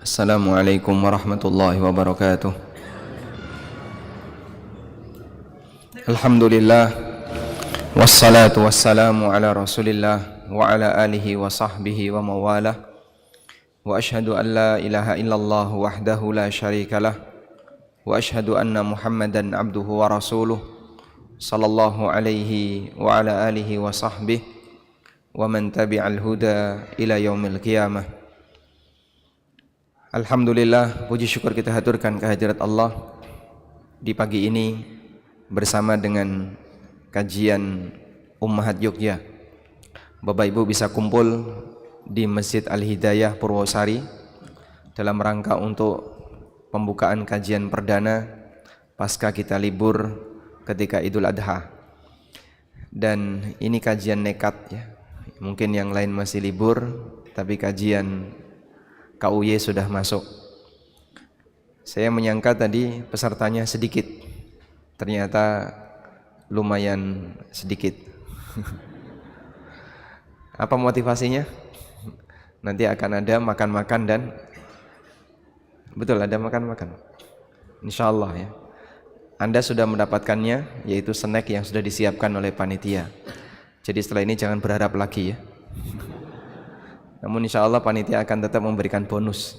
Assalamualaikum warahmatullahi wabarakatuh. Alhamdulillah wassalatu wassalamu ala Rasulillah wa ala alihi wa sahbihi wa mawalah. Wa ashhadu an la ilaha illallah wahdahu la syarikalah wa ashhadu anna Muhammadan abduhu wa rasuluh sallallahu alaihi wa ala alihi wa sahbihi wa man tabi'al huda ila yaumil qiyamah. Alhamdulillah, puji syukur kita haturkan kehadirat Allah di pagi ini bersama dengan kajian Ummahat Yogya. Bapak Ibu bisa kumpul di Masjid Al-Hidayah Purwosari dalam rangka untuk pembukaan kajian perdana pasca kita libur ketika Idul Adha. Dan ini kajian nekat ya. Mungkin yang lain masih libur, tapi kajian KUY sudah masuk. Saya menyangka tadi pesertanya sedikit, ternyata lumayan sedikit. Apa motivasinya? Nanti akan ada makan-makan dan betul ada makan-makan. Insya Allah ya. Anda sudah mendapatkannya, yaitu snack yang sudah disiapkan oleh panitia. Jadi setelah ini jangan berharap lagi ya. Namun insya Allah panitia akan tetap memberikan bonus.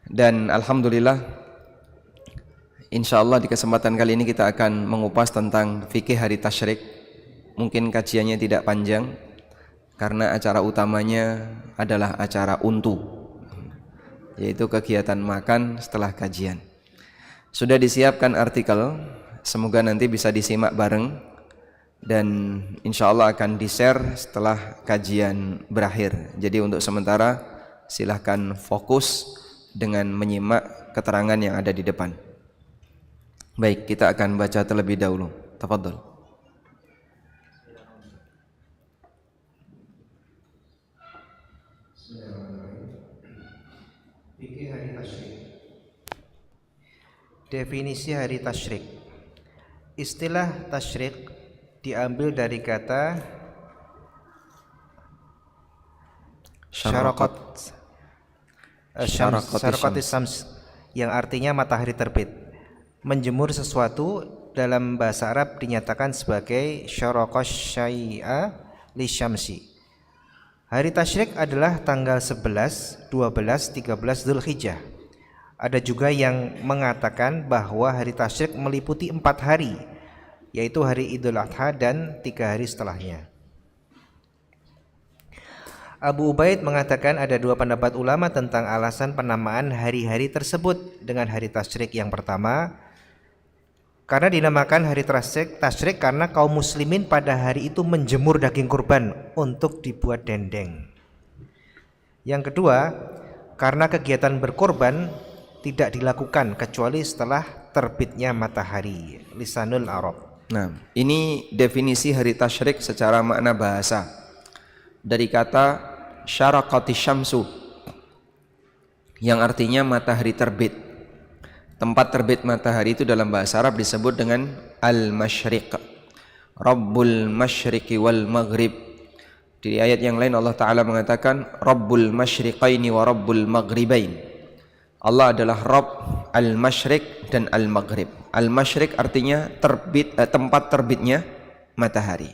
Dan alhamdulillah, insya Allah di kesempatan kali ini kita akan mengupas tentang fikih hari tasyrik. Mungkin kajiannya tidak panjang karena acara utamanya adalah acara untu, yaitu kegiatan makan setelah kajian. Sudah disiapkan artikel, semoga nanti bisa disimak bareng dan insya Allah akan di-share setelah kajian berakhir. Jadi untuk sementara silahkan fokus dengan menyimak keterangan yang ada di depan. Baik, kita akan baca terlebih dahulu. Tafadhol. Fikih hari tasyrik. Definisi hari tasyrik. Istilah tasyrik diambil dari kata syarakat syams yang artinya matahari terbit. Menjemur sesuatu dalam bahasa Arab dinyatakan sebagai syaraqas syai'a lisyamsi. Hari tasyrik adalah tanggal 11, 12, 13 Dzulhijjah. Ada juga yang mengatakan bahwa hari tasyrik meliputi 4 hari, yaitu hari Idul Adha dan 3 hari setelahnya. Abu Ubaid mengatakan ada 2 pendapat ulama tentang alasan penamaan hari-hari tersebut dengan hari tasyrik. Yang pertama, karena dinamakan hari tasyrik karena kaum muslimin pada hari itu menjemur daging kurban untuk dibuat dendeng. Yang kedua, karena kegiatan berkorban tidak dilakukan kecuali setelah terbitnya matahari. Lisanul Arab. Nah, ini definisi hari tasyrik secara makna bahasa dari kata syaraqati syamsu yang artinya matahari terbit. Tempat terbit matahari itu dalam bahasa Arab disebut dengan al-masyriq, Rabbul masyriqi wal maghrib. Di ayat yang lain Allah Ta'ala mengatakan Rabbul masyriqaini wa Rabbul maghribain. Allah adalah Rabb al-masyriq dan al-maghrib. Al-masyriq artinya terbit, tempat terbitnya matahari.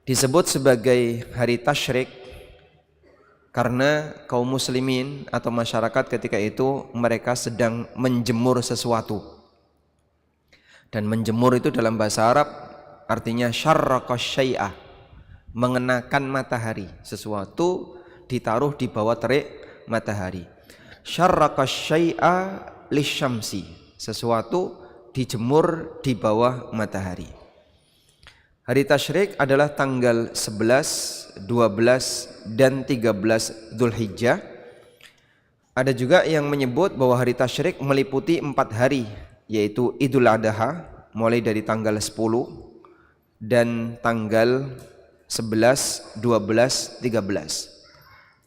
Disebut sebagai hari tasyrik karena kaum muslimin atau masyarakat ketika itu mereka sedang menjemur sesuatu. Dan menjemur itu dalam bahasa Arab artinya syarraqas syai'ah, mengenakan matahari. Sesuatu ditaruh di bawah terik matahari. Syarraqas syai'a lisyamsi, sesuatu dijemur di bawah matahari. Hari tasyrik adalah tanggal 11, 12 dan 13 Dzulhijjah. Ada juga yang menyebut bahwa hari tasyrik meliputi 4 hari, yaitu Idul Adha mulai dari tanggal 10 dan tanggal 11, 12, 13.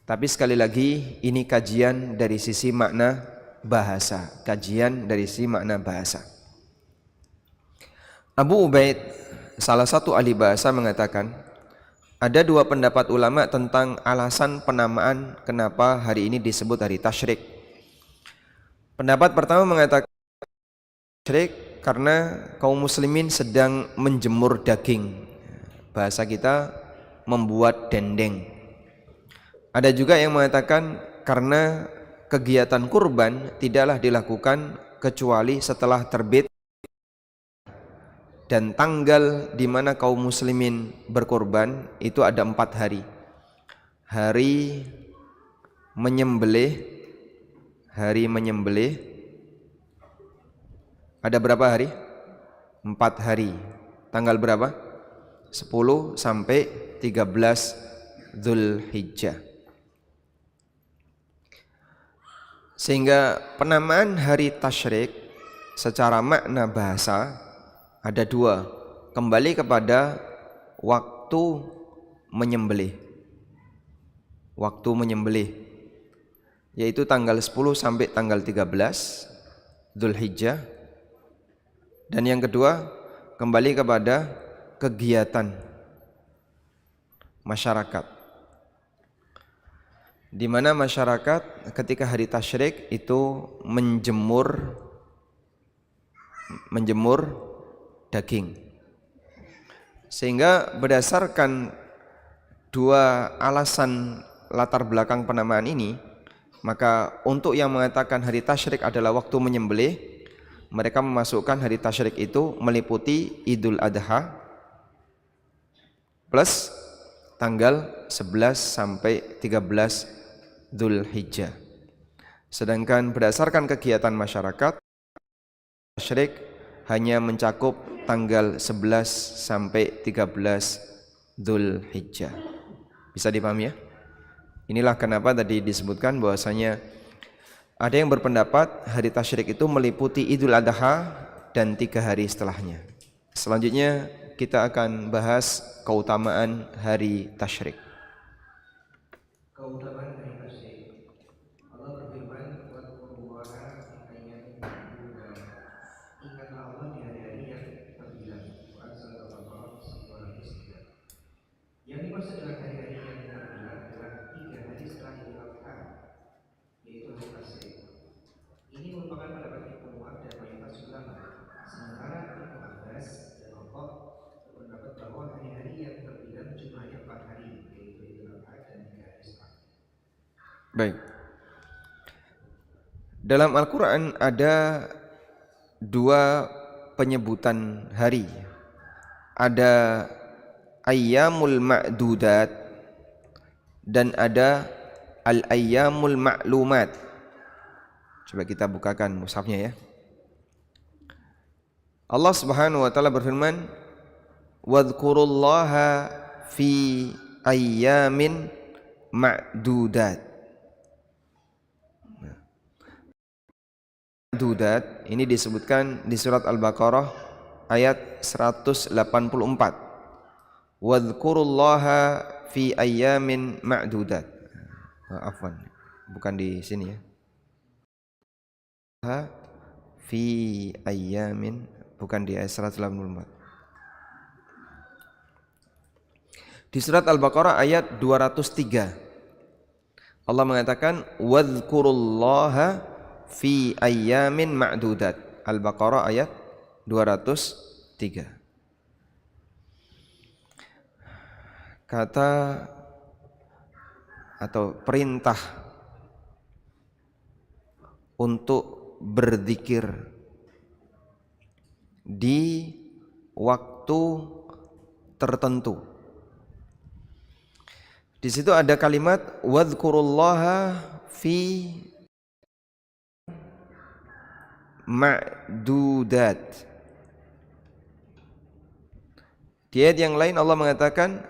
Tapi sekali lagi ini kajian dari sisi makna bahasa, kajian dari sisi makna bahasa. Abu Ubaid, salah satu ahli bahasa, mengatakan Ada dua pendapat ulama tentang alasan penamaan kenapa hari ini disebut hari tasyrik. Pendapat pertama mengatakan tasyrik karena kaum muslimin sedang menjemur daging. Bahasa kita membuat dendeng. Ada juga yang mengatakan karena kegiatan kurban tidaklah dilakukan kecuali setelah terbit, dan tanggal di mana kaum muslimin berkorban itu ada 4 hari. Hari menyembelih ada berapa hari? 4 hari. Tanggal berapa? 10 sampai 13 Dzulhijjah. Sehingga penamaan hari tasyrik secara makna bahasa ada dua, kembali kepada waktu menyembelih. Waktu menyembelih yaitu tanggal 10 sampai tanggal 13 Dzulhijjah. Dan yang kedua, kembali kepada kegiatan masyarakat, di mana masyarakat ketika hari tasyrik itu menjemur daging. Sehingga berdasarkan dua alasan latar belakang penamaan ini, maka untuk yang mengatakan hari tasyrik adalah waktu menyembelih, mereka memasukkan hari tasyrik itu meliputi Idul Adha plus tanggal 11 sampai 13 Dzulhijjah. Sedangkan berdasarkan kegiatan masyarakat, tasyrik hanya mencakup tanggal 11 sampai 13 Dzulhijjah. Bisa dipahami ya? Inilah kenapa tadi disebutkan bahwasanya ada yang berpendapat hari tasyrik itu meliputi Idul Adha dan 3 hari setelahnya. Selanjutnya kita akan bahas keutamaan hari tasyrik. Keutamaan hari tasyrik. Allah berfirman, "Wadkurullaha fi ayyamin ma'dudat." Ingatlah Allah di hari-hari yang terbilang. Quran surat Al-Baqarah 203. Yang dimaksud dengan hari-hari yang terbilang adalah 3 hari setelah Idul Adha, yaitu hari tasyrik. Ini merupakan pendapat Ibnu Umar dan mayoritas ulama. Sementara Ibnu Abbas dan Rabbah berpendapat bahwa hari-hari yang terbilang jumlahnya 4 hari, yaitu Idul Adha dan 3 hari setelah. Baik. Dalam Al-Quran ada 2 penyebutan hari. Ada ayyamul ma'dudat dan ada al-ayyamul ma'lumat. Coba kita bukakan mushafnya ya. Allah Subhanahu wa taala berfirman, "Wadhkurullaha fi ayyamin ma'dudat." Ma'dudat ini disebutkan di surat Al-Baqarah ayat 184. Wadhkurullaha fi ayyamin ma'dudat. Afwan, bukan di sini ya. Fi ayyamin, bukan di ayat 184. Di surat Al-Baqarah ayat 203 Allah mengatakan wadhkurullaha fi ayyamin ma'dudat. Al-Baqarah ayat 203. Kata atau perintah untuk berzikir di waktu tertentu. Di situ ada kalimat wadhkurullaha fi ma'dudat. Di ayat yang lain Allah mengatakan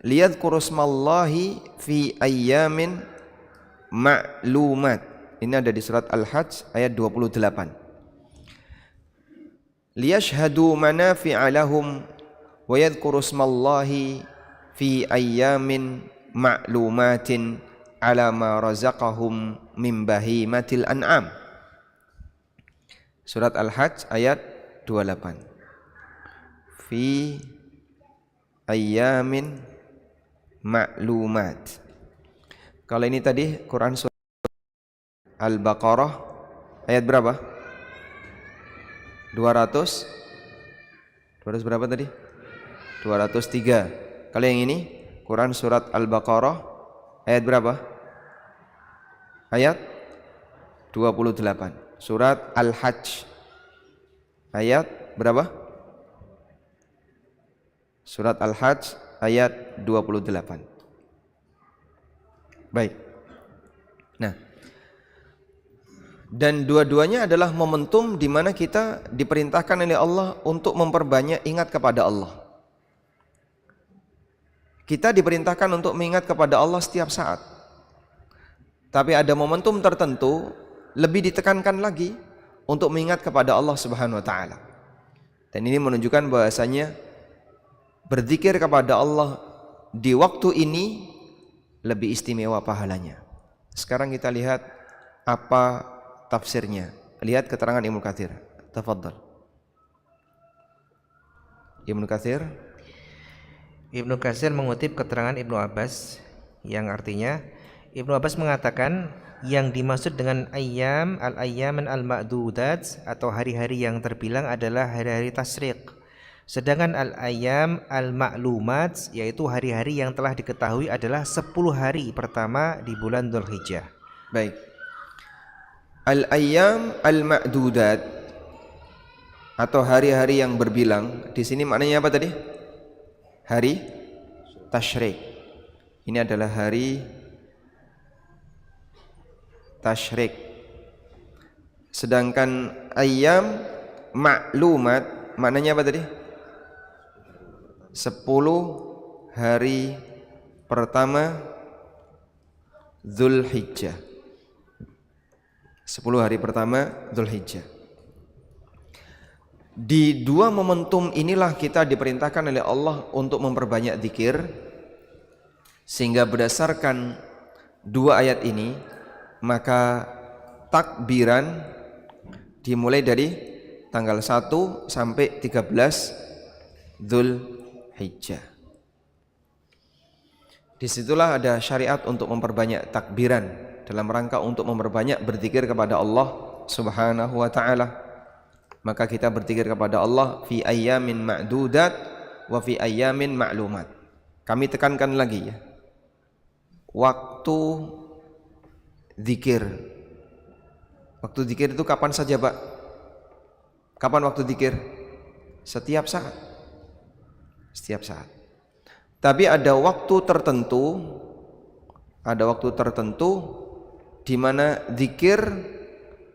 liyadhkurusmallahi fi ayyamin ma'lumat. Ini ada di surat Al-Hajj ayat 28. Liyashhadu manafi'a lahum wa yadhkurusmallahi fi ayyamin ma'lumatin ala ma razaqahum min bahimatil an'am. Surat Al-Hajj ayat 28. Fi ayyamin ma'lumat. Kalau ini tadi Quran surah Al-Baqarah ayat berapa? 200 berapa tadi? 203. Kalau yang ini Quran surat Al-Baqarah ayat berapa? Ayat 28. Surat Al-Hajj ayat berapa? Surat Al-Hajj ayat 28. Baik. Nah, dan dua-duanya adalah momentum di mana kita diperintahkan oleh Allah untuk memperbanyak ingat kepada Allah. Kita diperintahkan untuk mengingat kepada Allah setiap saat. Tapi ada momentum tertentu lebih ditekankan lagi untuk mengingat kepada Allah Subhanahu wa taala. Dan ini menunjukkan bahwasanya berzikir kepada Allah di waktu ini lebih istimewa pahalanya. Sekarang kita lihat apa tafsirnya. Lihat keterangan Ibnu Katsir. Tafadhal. Ibnu Katsir. Ibnu Katsir mengutip keterangan Ibnu Abbas yang artinya Ibnu Abbas mengatakan yang dimaksud dengan ayyam al-ayyaman al-ma'dudat atau hari-hari yang terbilang adalah hari-hari tasyrik. Sedangkan al-ayyam al-ma'lumat yaitu hari-hari yang telah diketahui adalah 10 hari pertama di bulan Dzulhijjah. Baik. Al-ayyam al-ma'dudat atau hari-hari yang berbilang, di sini maknanya apa tadi? Hari tasyrik. Ini adalah hari tasyrik. Sedangkan ayyam ma'lumat maknanya apa tadi? 10 hari pertama Dzulhijjah. 10 hari pertama Dzulhijjah. Di dua momentum inilah kita diperintahkan oleh Allah untuk memperbanyak zikir, sehingga berdasarkan dua ayat ini maka takbiran dimulai dari tanggal 1 sampai 13 Dzulhijjah. Disitulah ada syariat untuk memperbanyak takbiran dalam rangka untuk memperbanyak berzikir kepada Allah Subhanahu wa taala. Maka kita berzikir kepada Allah fi ayyamin ma'dudat wa fi ayyamin ma'lumat. Kami tekankan lagi ya. Waktu zikir. Waktu zikir itu kapan saja, Pak? Kapan waktu zikir? Setiap saat. Setiap saat. Tapi ada waktu tertentu di mana zikir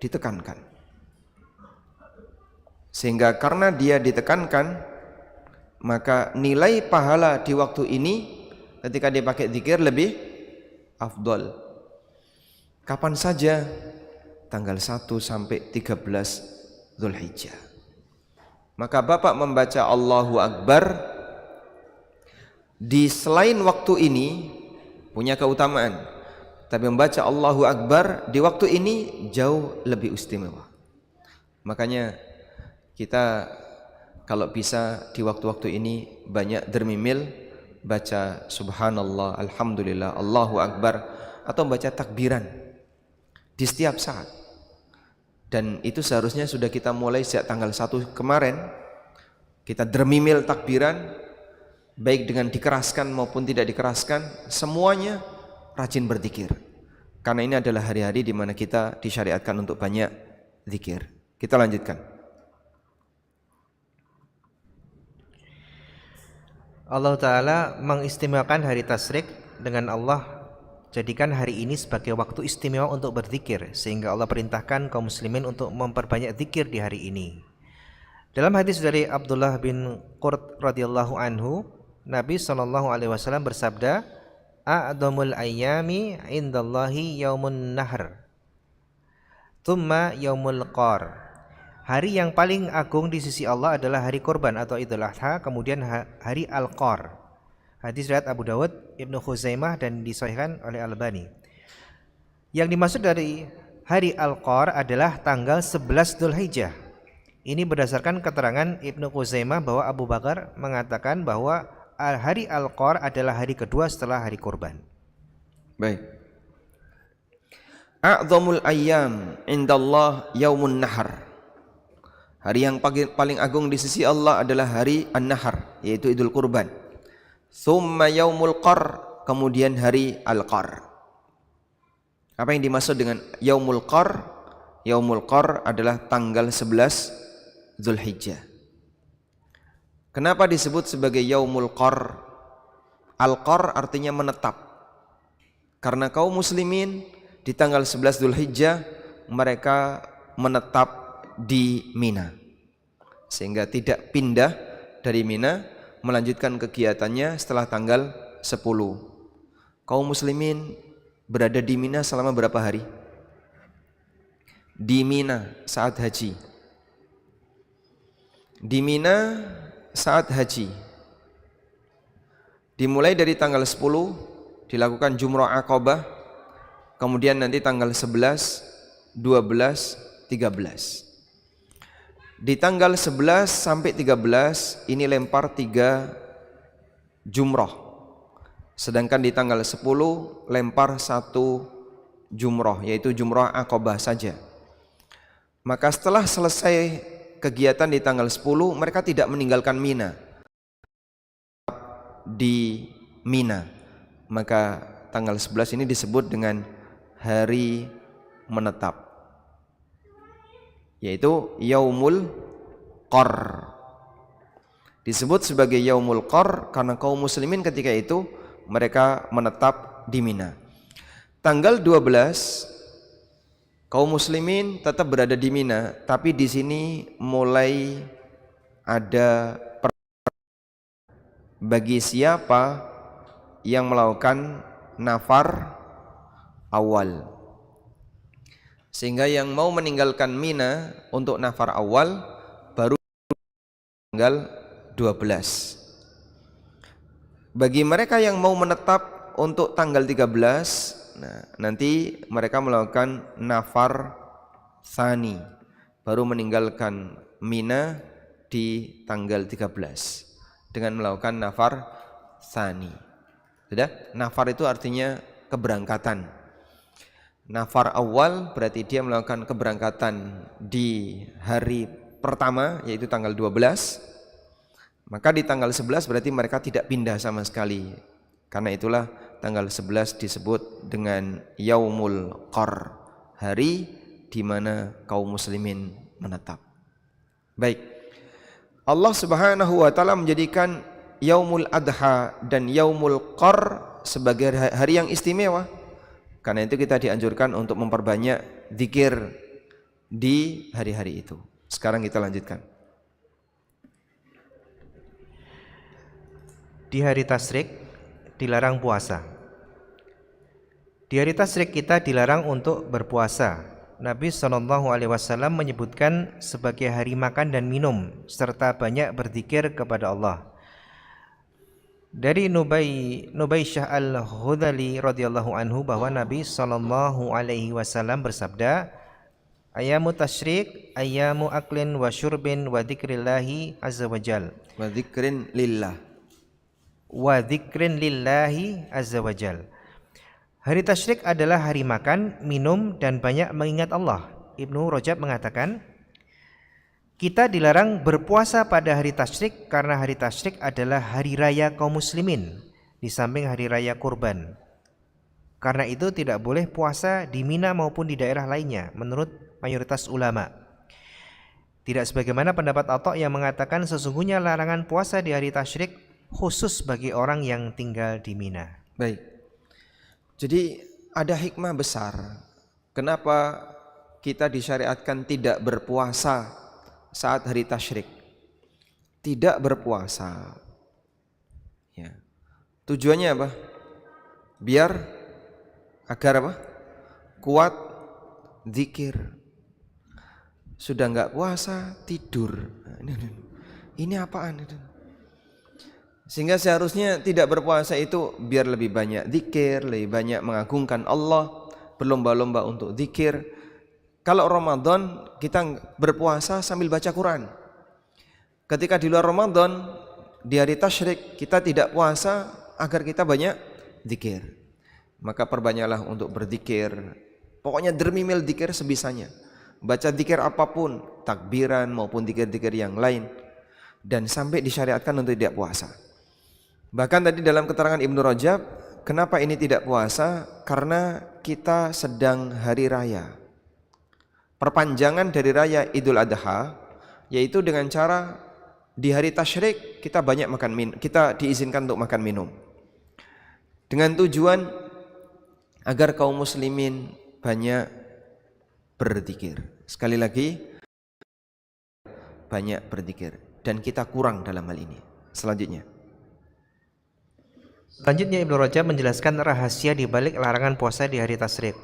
ditekankan. Sehingga karena dia ditekankan, maka nilai pahala di waktu ini ketika dipakai zikir lebih afdal. Kapan saja? Tanggal 1 sampai 13 Dzulhijjah. Maka Bapak membaca Allahu Akbar di selain waktu ini punya keutamaan, tapi membaca Allahu Akbar di waktu ini jauh lebih istimewa. Makanya kita kalau bisa di waktu-waktu ini banyak dermimil baca subhanallah, alhamdulillah, Allahu Akbar, atau baca takbiran di setiap saat. Dan itu seharusnya sudah kita mulai sejak tanggal 1 kemarin. Kita dermimil takbiran, baik dengan dikeraskan maupun tidak dikeraskan, semuanya rajin berzikir. Karena ini adalah hari-hari di mana kita disyariatkan untuk banyak zikir. Kita lanjutkan. Allah Ta'ala mengistimewakan hari tasyrik dengan Allah jadikan hari ini sebagai waktu istimewa untuk berzikir, sehingga Allah perintahkan kaum muslimin untuk memperbanyak zikir di hari ini. Dalam hadis dari Abdullah bin Qurt radhiyallahu anhu, Nabi SAW bersabda, "A'dhamul ayyami indallahi yaumun nahr, thumma yaumul qar." Hari yang paling agung di sisi Allah adalah hari kurban atau Idul Adha, kemudian hari Al-Qar. Hadis riwayat Abu Dawud, Ibnu Khuzaimah dan disahihkan oleh Al-Albani. Yang dimaksud dari hari Al-Qar adalah tanggal 11 Dzulhijjah. Ini berdasarkan keterangan Ibnu Khuzaimah bahwa Abu Bakar mengatakan bahwa hari Al-Qar adalah hari kedua setelah hari kurban. Baik. A'zamul ayyam indallah yaumun nahar. Hari yang paling agung di sisi Allah adalah hari An-Nahar, yaitu Idul Kurban. Tsumma yaumul qar, kemudian hari Al-Qar. Apa yang dimaksud dengan yaumul qar? Yaumul qar adalah tanggal 11 Zulhijjah. Kenapa disebut sebagai yaumul qar? Al-qar artinya menetap. Karena kaum muslimin di tanggal 11 Zulhijjah mereka menetap di Mina, sehingga tidak pindah dari Mina melanjutkan kegiatannya setelah tanggal 10. Kaum muslimin berada di Mina selama berapa hari? Di Mina saat haji. Di Mina saat haji dimulai dari tanggal 10 dilakukan Jumrah Aqabah, kemudian nanti tanggal 11, 12, 13. Di tanggal 11 sampai 13 ini lempar 3 jumrah. Sedangkan di tanggal 10 lempar 1 jumrah, yaitu Jumrah Aqabah saja. Maka setelah selesai kegiatan di tanggal 10 mereka tidak meninggalkan Mina. Di Mina. Maka tanggal 11 ini disebut dengan hari menetap, yaitu Yaumul Qar. Disebut sebagai Yaumul Qar karena kaum muslimin ketika itu mereka menetap di Mina. Tanggal 12 kaum muslimin tetap berada di Mina, tapi di sini mulai ada bagi siapa yang melakukan nafar awal. Sehingga yang mau meninggalkan Mina untuk nafar awal baru tanggal 12. Bagi mereka yang mau menetap untuk tanggal 13, nah, nanti mereka melakukan nafar tsani, baru meninggalkan Mina di tanggal 13 dengan melakukan nafar tsani. Sudah? Nafar itu artinya keberangkatan. Nafar awal berarti dia melakukan keberangkatan di hari pertama, yaitu tanggal 12. Maka di tanggal 11 berarti mereka tidak pindah sama sekali. Karena itulah tanggal 11 disebut dengan Yaumul Qar, hari di mana kaum muslimin menetap. Baik. Allah Subhanahu wa taala menjadikan Yaumul Adha dan Yaumul Qar sebagai hari yang istimewa. Karena itu kita dianjurkan untuk memperbanyak zikir di hari-hari itu. Sekarang kita lanjutkan. Di hari tasyrik dilarang puasa. Di hari tasyrik kita dilarang untuk berpuasa. Nabi SAW menyebutkan sebagai hari makan dan minum serta banyak berzikir kepada Allah. Dari Nubaisyah al-Hudali radhiyallahu anhu bahwa Nabi SAW bersabda, ayamu tasyrik ayamu aklin wa syurbin wa dzikrillahi azza wajal Wa dzikrin lillah. Wa dzikrin lillahi azza wajal. Hari tasyrik adalah hari makan, minum dan banyak mengingat Allah. Ibnu Rajab mengatakan, kita dilarang berpuasa pada hari tasyrik karena hari tasyrik adalah hari raya kaum muslimin di samping hari raya kurban. Karena itu tidak boleh puasa di Mina maupun di daerah lainnya menurut mayoritas ulama. Tidak sebagaimana pendapat Atha yang mengatakan sesungguhnya larangan puasa di hari tasyrik khusus bagi orang yang tinggal di Mina. Baik. Jadi ada hikmah besar kenapa kita disyariatkan tidak berpuasa saat hari tasyrik. Tidak berpuasa. Ya. Tujuannya apa? Biar agar apa? Kuat zikir. Sudah enggak puasa, tidur. Ini apaan itu? Sehingga seharusnya tidak berpuasa itu biar lebih banyak zikir, lebih banyak mengagungkan Allah, berlomba-lomba untuk zikir. Kalau Ramadan kita berpuasa sambil baca Quran. Ketika di luar Ramadan di hari tasyrik kita tidak puasa agar kita banyak zikir. Maka perbanyaklah untuk berzikir. Pokoknya dermimil zikir sebisanya. Baca zikir apapun, takbiran maupun zikir-zikir yang lain, dan sampai disyariatkan untuk tidak puasa. Bahkan tadi dalam keterangan Ibnu Rajab, kenapa ini tidak puasa? Karena kita sedang hari raya. Perpanjangan dari raya Idul Adha, yaitu dengan cara di hari tasyrik kita banyak makan minum, kita diizinkan untuk makan minum. Dengan tujuan agar kaum muslimin banyak berzikir. Sekali lagi, banyak berzikir, dan kita kurang dalam hal ini. Selanjutnya Ibnu Rajab menjelaskan rahasia di balik larangan puasa di hari tasyrik.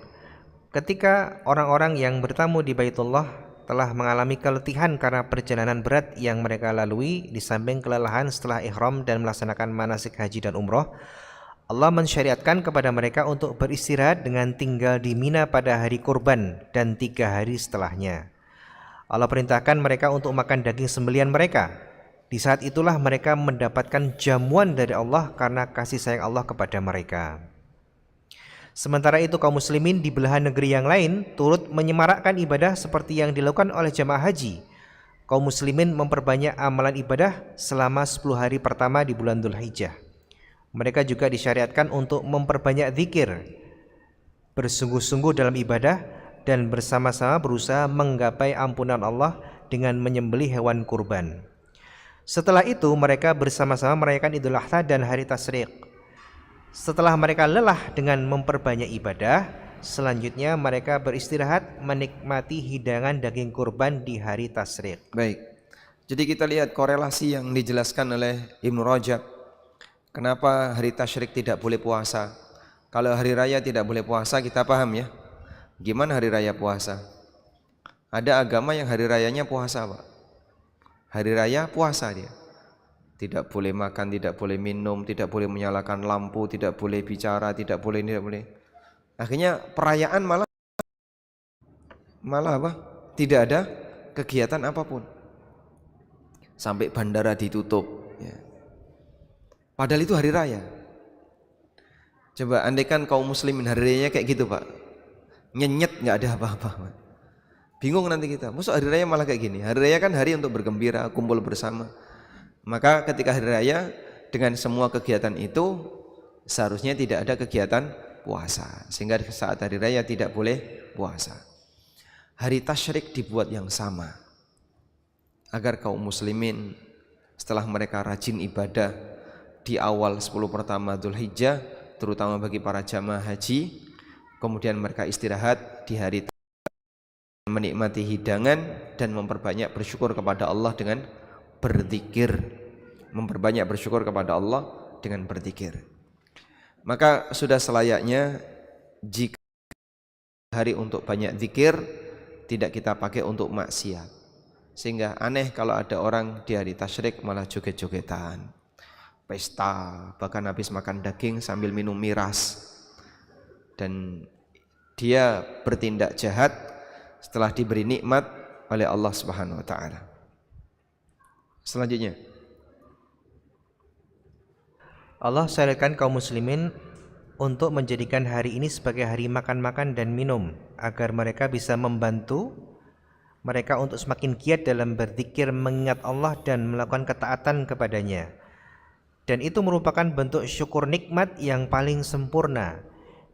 Ketika orang-orang yang bertamu di Baitullah telah mengalami keletihan karena perjalanan berat yang mereka lalui, di samping kelelahan setelah ihram dan melaksanakan manasik haji dan umroh, Allah mensyariatkan kepada mereka untuk beristirahat dengan tinggal di Mina pada hari kurban dan 3 hari setelahnya. Allah perintahkan mereka untuk makan daging sembelihan mereka. Di saat itulah mereka mendapatkan jamuan dari Allah karena kasih sayang Allah kepada mereka. Sementara itu kaum muslimin di belahan negeri yang lain turut menyemarakkan ibadah seperti yang dilakukan oleh jamaah haji. Kaum muslimin memperbanyak amalan ibadah selama 10 hari pertama di bulan Dzulhijjah. Mereka juga disyariatkan untuk memperbanyak zikir, bersungguh-sungguh dalam ibadah, dan bersama-sama berusaha menggapai ampunan Allah dengan menyembelih hewan kurban. Setelah itu mereka bersama-sama merayakan Idul Adha dan hari tasyrik. Setelah mereka lelah dengan memperbanyak ibadah, selanjutnya mereka beristirahat menikmati hidangan daging kurban di hari tasyrik. baik. Jadi kita lihat korelasi yang dijelaskan oleh Ibnu Rajab. Kenapa hari tasyrik tidak boleh puasa? Kalau hari raya tidak boleh puasa, kita paham ya. Gimana hari raya puasa? Ada agama yang hari rayanya puasa, Pak. Hari raya puasa dia. Tidak boleh makan, tidak boleh minum, tidak boleh menyalakan lampu, tidak boleh bicara, tidak boleh. Akhirnya perayaan malah apa? Tidak ada kegiatan apapun. Sampai bandara ditutup ya. Padahal itu hari raya. Coba andaikan kaum muslimin hari rayanya kayak gitu, Pak. Nyenyet, nggak ada apa-apa. Bingung nanti kita, maksud hari raya malah kayak gini. Hari raya kan hari untuk bergembira, kumpul bersama. Maka ketika hari raya dengan semua kegiatan itu seharusnya tidak ada kegiatan puasa. Sehingga saat hari raya tidak boleh puasa. Hari tasyrik dibuat yang sama, agar kaum muslimin setelah mereka rajin ibadah di awal 10 pertama Dzulhijjah, terutama bagi para jamaah haji, kemudian mereka istirahat di hari menikmati hidangan dan memperbanyak bersyukur kepada Allah dengan berzikir. Memperbanyak bersyukur kepada Allah dengan berzikir. Maka sudah selayaknya jika hari untuk banyak zikir tidak kita pakai untuk maksiat. Sehingga aneh kalau ada orang di hari tasyrik malah joget-jogetan, pesta, bahkan habis makan daging sambil minum miras, dan dia bertindak jahat setelah diberi nikmat oleh Allah Subhanahu wa taala. Selanjutnya, Allah syariatkan kaum muslimin untuk menjadikan hari ini sebagai hari makan-makan dan minum, agar mereka bisa membantu mereka untuk semakin giat dalam berzikir, mengingat Allah dan melakukan ketaatan kepadanya. Dan itu merupakan bentuk syukur nikmat yang paling sempurna,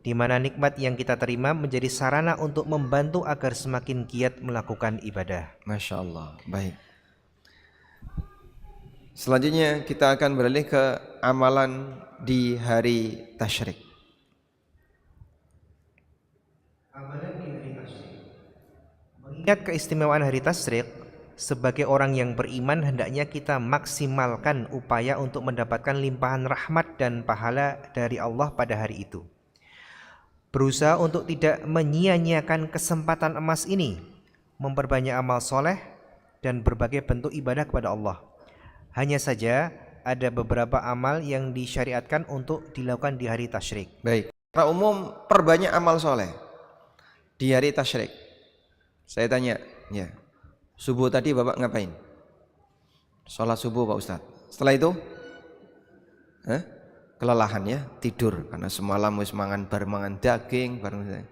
di mana nikmat yang kita terima menjadi sarana untuk membantu agar semakin giat melakukan ibadah. Masya Allah, baik. Selanjutnya kita akan beralih ke amalan di hari tasyrik. Amalan di hari tasyrik. Mengingat keistimewaan hari tasyrik, sebagai orang yang beriman hendaknya kita maksimalkan upaya untuk mendapatkan limpahan rahmat dan pahala dari Allah pada hari itu. Berusaha untuk tidak menyia-nyiakan kesempatan emas ini, memperbanyak amal soleh dan berbagai bentuk ibadah kepada Allah. Hanya saja ada beberapa amal yang disyariatkan untuk dilakukan di hari tasyrik. Baik. Secara umum perbanyak amal soleh di hari tasyrik. Saya tanya, ya, subuh tadi Bapak ngapain? Sholat subuh Pak Ustadz. Setelah itu kelelahan ya, tidur karena semalam wis mangan bar mangan daging bareng.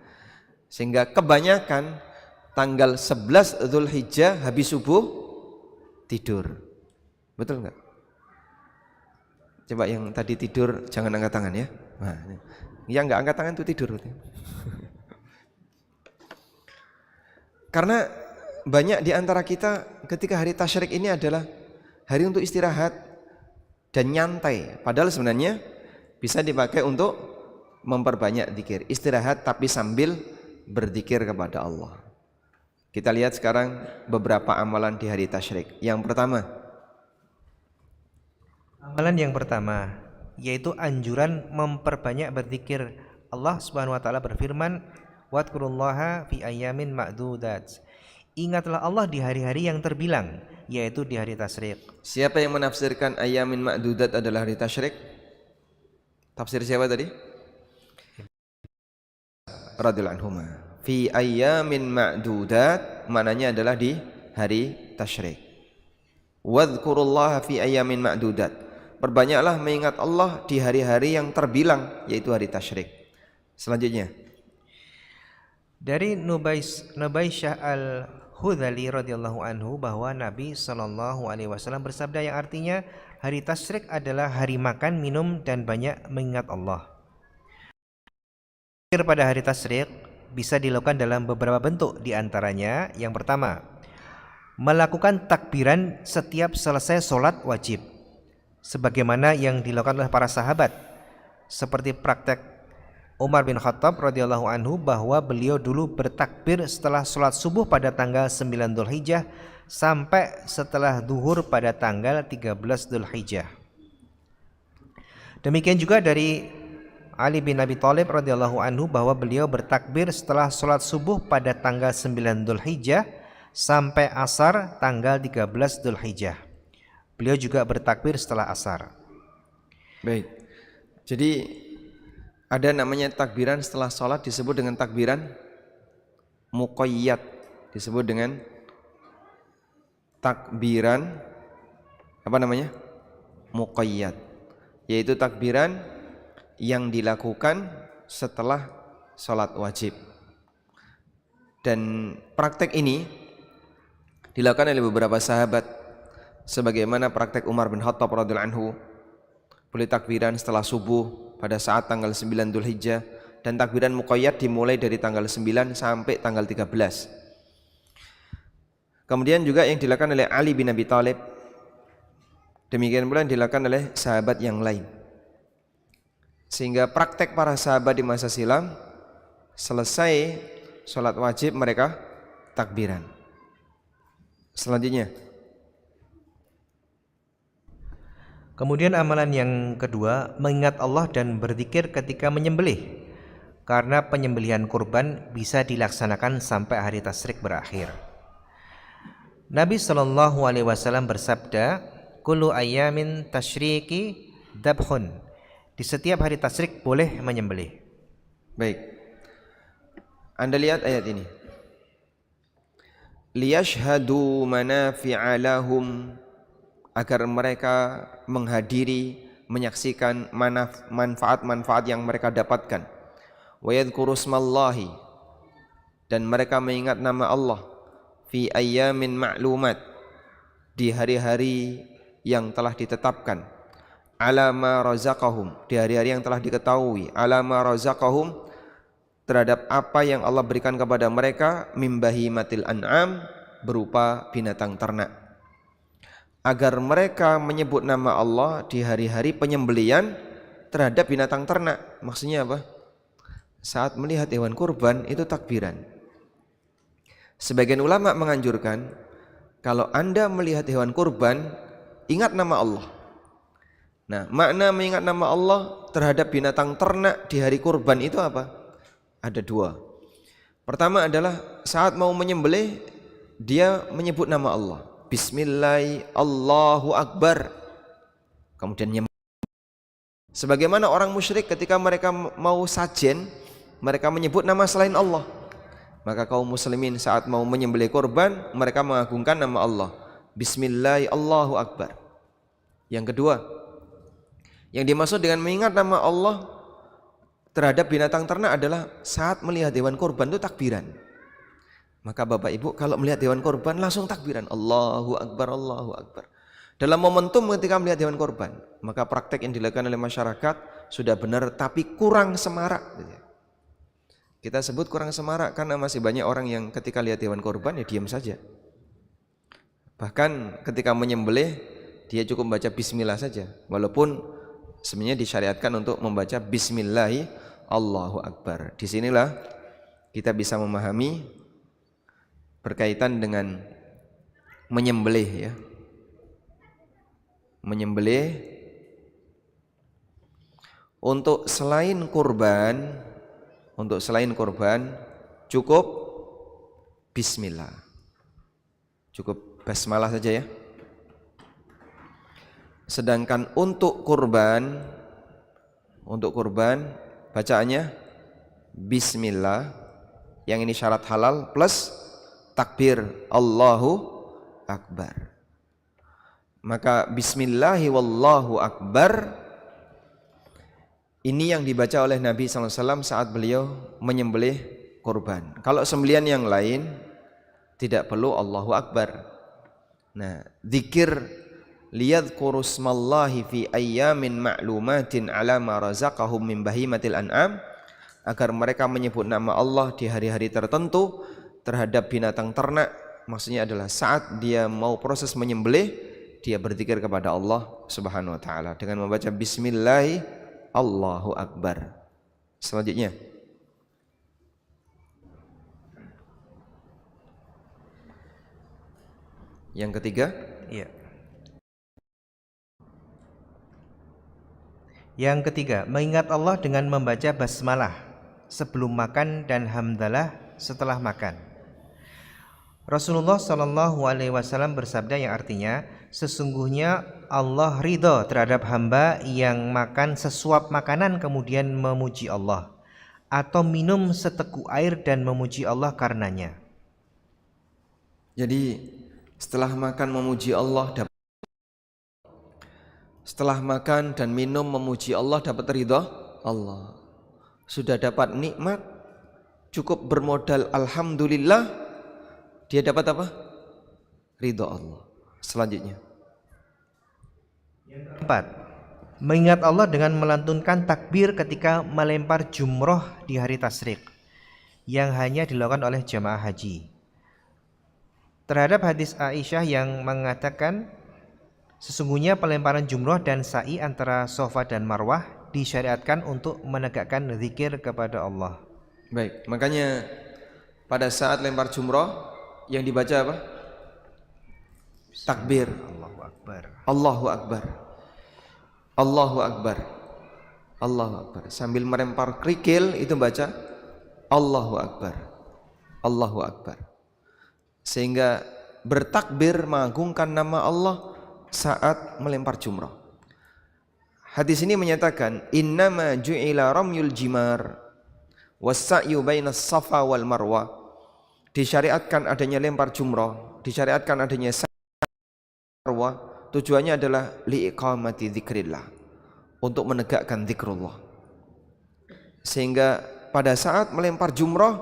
Sehingga kebanyakan tanggal 11 Dzulhijjah habis subuh tidur. Betul enggak? Coba yang tadi tidur jangan angkat tangan ya. Nah, yang enggak angkat tangan itu tidur. Karena banyak di antara kita ketika hari tasyrik ini adalah hari untuk istirahat dan nyantai. Padahal sebenarnya bisa dipakai untuk memperbanyak zikir. Istirahat tapi sambil berzikir kepada Allah. Kita lihat sekarang beberapa amalan di hari tasyrik. Yang pertama, amalan yang pertama yaitu anjuran memperbanyak berzikir. Allah Subhanahu wa taala berfirman, "Wadhkurullaha fi ayyamin ma'dudat." Ingatlah Allah di hari-hari yang terbilang, yaitu di hari tasyrik. Siapa yang menafsirkan ayyamin ma'dudat adalah hari tasyrik? Tafsir siapa tadi? Radhiyallahu anhuma. Fi ayyamin ma'dudat maknanya adalah di hari tasyrik. Wadhkurullaha fi ayyamin ma'dudat. Perbanyaklah mengingat Allah di hari-hari yang terbilang, yaitu hari tasyrik. Selanjutnya dari Nubaisyah al-Hudhali radhiyallahu anhu bahwa Nabi sallallahu alaihi wasallam bersabda yang artinya hari tasyrik adalah hari makan, minum dan banyak mengingat Allah. Pada hari tasyrik bisa dilakukan dalam beberapa bentuk, di antaranya yang pertama, melakukan takbiran setiap selesai sholat wajib sebagaimana yang dilakukan oleh para sahabat, seperti praktek Umar bin Khattab radhiyallahu anhu bahwa beliau dulu bertakbir setelah sholat subuh pada tanggal 9 Dzulhijjah sampai setelah duhur pada tanggal 13 Dzulhijjah. Demikian juga dari Ali bin Abi Thalib radhiyallahu anhu bahwa beliau bertakbir setelah sholat subuh pada tanggal 9 Dzulhijjah sampai asar tanggal 13 Dzulhijjah. Beliau juga bertakbir setelah asar. Baik. Jadi ada namanya takbiran setelah sholat disebut dengan takbiran muqayyad, disebut dengan takbiran apa namanya? Muqayyad, yaitu takbiran yang dilakukan setelah sholat wajib. Dan praktek ini dilakukan oleh beberapa sahabat, sebagaimana praktek Umar bin Khattab radhiyallahu anhu. Boleh takbiran setelah subuh pada saat tanggal 9 Dzulhijjah, dan takbiran muqayyad dimulai dari tanggal 9 sampai tanggal 13. Kemudian juga yang dilakukan oleh Ali bin Abi Thalib, demikian pula yang dilakukan oleh sahabat yang lain. Sehingga praktek para sahabat di masa silam, selesai sholat wajib mereka takbiran. Selanjutnya, kemudian amalan yang kedua, mengingat Allah dan berzikir ketika menyembelih, karena penyembelihan kurban bisa dilaksanakan sampai hari tasyrik berakhir. Nabi sallallahu alaihi wasallam bersabda, "Kullu ayyamin tasyriki dabhun." Di setiap hari tasyrik boleh menyembelih. baik. Anda lihat ayat ini. Liyashhadu manafi'a lahum, agar mereka menghadiri, menyaksikan manfaat-manfaat yang mereka dapatkan. Wa yadhkuru ismallahi, dan mereka mengingat nama Allah, fi ayyamin ma'lumat, di hari-hari yang telah ditetapkan, ala ma razaqahum, di hari-hari yang telah diketahui, ala ma razaqahum, terhadap apa yang Allah berikan kepada mereka, mim bahimatil an'am, berupa binatang ternak. Agar mereka menyebut nama Allah di hari-hari penyembelian terhadap binatang ternak. Maksudnya apa? Saat melihat hewan kurban itu takbiran. Sebagian ulama menganjurkan, kalau Anda melihat hewan kurban, ingat nama Allah. Nah, makna mengingat nama Allah terhadap binatang ternak di hari kurban itu apa? Ada dua. Pertama adalah saat mau menyembelih, dia menyebut nama Allah. Bismillah, Allahu Akbar. Kemudian nyembelih. Sebagaimana orang musyrik ketika mereka mau sajen, mereka menyebut nama selain Allah. Maka kaum muslimin saat mau menyembelih kurban, mereka mengagungkan nama Allah. Bismillah, Allahu Akbar. Yang kedua, yang dimaksud dengan mengingat nama Allah terhadap binatang ternak adalah saat melihat hewan kurban itu takbiran. Maka Bapak Ibu kalau melihat hewan kurban langsung takbiran, Allahu Akbar, Allahu Akbar. Dalam momentum ketika melihat hewan kurban, maka praktek yang dilakukan oleh masyarakat sudah benar tapi kurang semarak. Kita sebut kurang semarak karena masih banyak orang yang ketika lihat hewan kurban ya diam saja. Bahkan ketika menyembelih dia cukup membaca bismillah saja, walaupun sebenarnya disyariatkan untuk membaca bismillah Allahu Akbar. Disinilah kita bisa memahami berkaitan dengan menyembelih ya. Menyembelih untuk selain kurban cukup bismillah. Cukup basmalah saja ya. Sedangkan untuk kurban bacaannya bismillah, yang ini syarat halal plus takbir Allahu Akbar. Maka bismillahi wallahu akbar ini yang dibaca oleh Nabi SAW saat beliau menyembelih kurban. Kalau sembelihan yang lain tidak perlu Allahu Akbar. Nah, zikir liyadhkuru smallahi fi ayyamin ma'lumatin ala ma razaqahum min bahimatil an'am, agar mereka menyebut nama Allah di hari-hari tertentu terhadap binatang ternak. Maksudnya adalah saat dia mau proses menyembelih, dia berzikir kepada Allah Subhanahu wa taala dengan membaca bismillah Allahu Akbar. Selanjutnya, yang ketiga, iya. Yang ketiga, mengingat Allah dengan membaca basmalah sebelum makan dan hamdalah setelah makan. Rasulullah Shallallahu Alaihi Wasallam bersabda yang artinya, sesungguhnya Allah ridho terhadap hamba yang makan sesuap makanan kemudian memuji Allah, atau minum seteguk air dan memuji Allah karenanya. Jadi setelah makan memuji Allah, setelah makan dan minum memuji Allah dapat ridha Allah. Sudah dapat nikmat, cukup bermodal alhamdulillah, dia dapat apa? Ridha Allah. Selanjutnya, yang keempat, mengingat Allah dengan melantunkan takbir ketika melempar jumroh di hari tasyrik yang hanya dilakukan oleh jamaah haji. Terhadap hadis Aisyah yang mengatakan sesungguhnya pelemparan jumroh dan sa'i antara Safa dan Marwah disyariatkan untuk menegakkan zikir kepada Allah. Baik, makanya pada saat lempar jumroh yang dibaca apa? Takbir. Allahu Akbar. Allahu Akbar. Allahu Akbar. Allahu Akbar. Sambil melempar kerikil itu baca Allahu Akbar. Allahu Akbar. Sehingga bertakbir mengagungkan nama Allah saat melempar jumrah. Hadis ini menyatakan innama ju'ila ramyul jimar was-sa'yu bainas safa wal marwah. Disyariatkan adanya lempar jumrah, disyariatkan adanya sa'i marwah, tujuannya adalah liiqamati dzikrillah, untuk menegakkan zikrullah. Sehingga pada saat melempar jumrah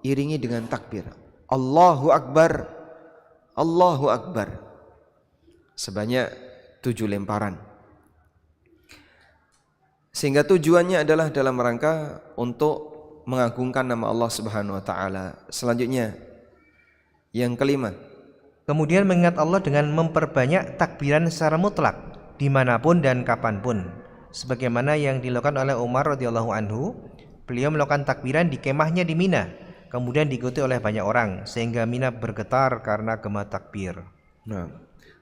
iringi dengan takbir Allahu Akbar, Allahu Akbar, sebanyak 7 lemparan. Sehingga tujuannya adalah dalam rangka untuk mengagungkan nama Allah Subhanahu wa taala. Selanjutnya, yang kelima, kemudian mengingat Allah dengan memperbanyak takbiran secara mutlak dimanapun dan kapanpun, sebagaimana yang dilakukan oleh Umar radhiyallahu anhu. Beliau melakukan takbiran di kemahnya di Mina, kemudian diikuti oleh banyak orang sehingga Mina bergetar karena gema takbir. Nah,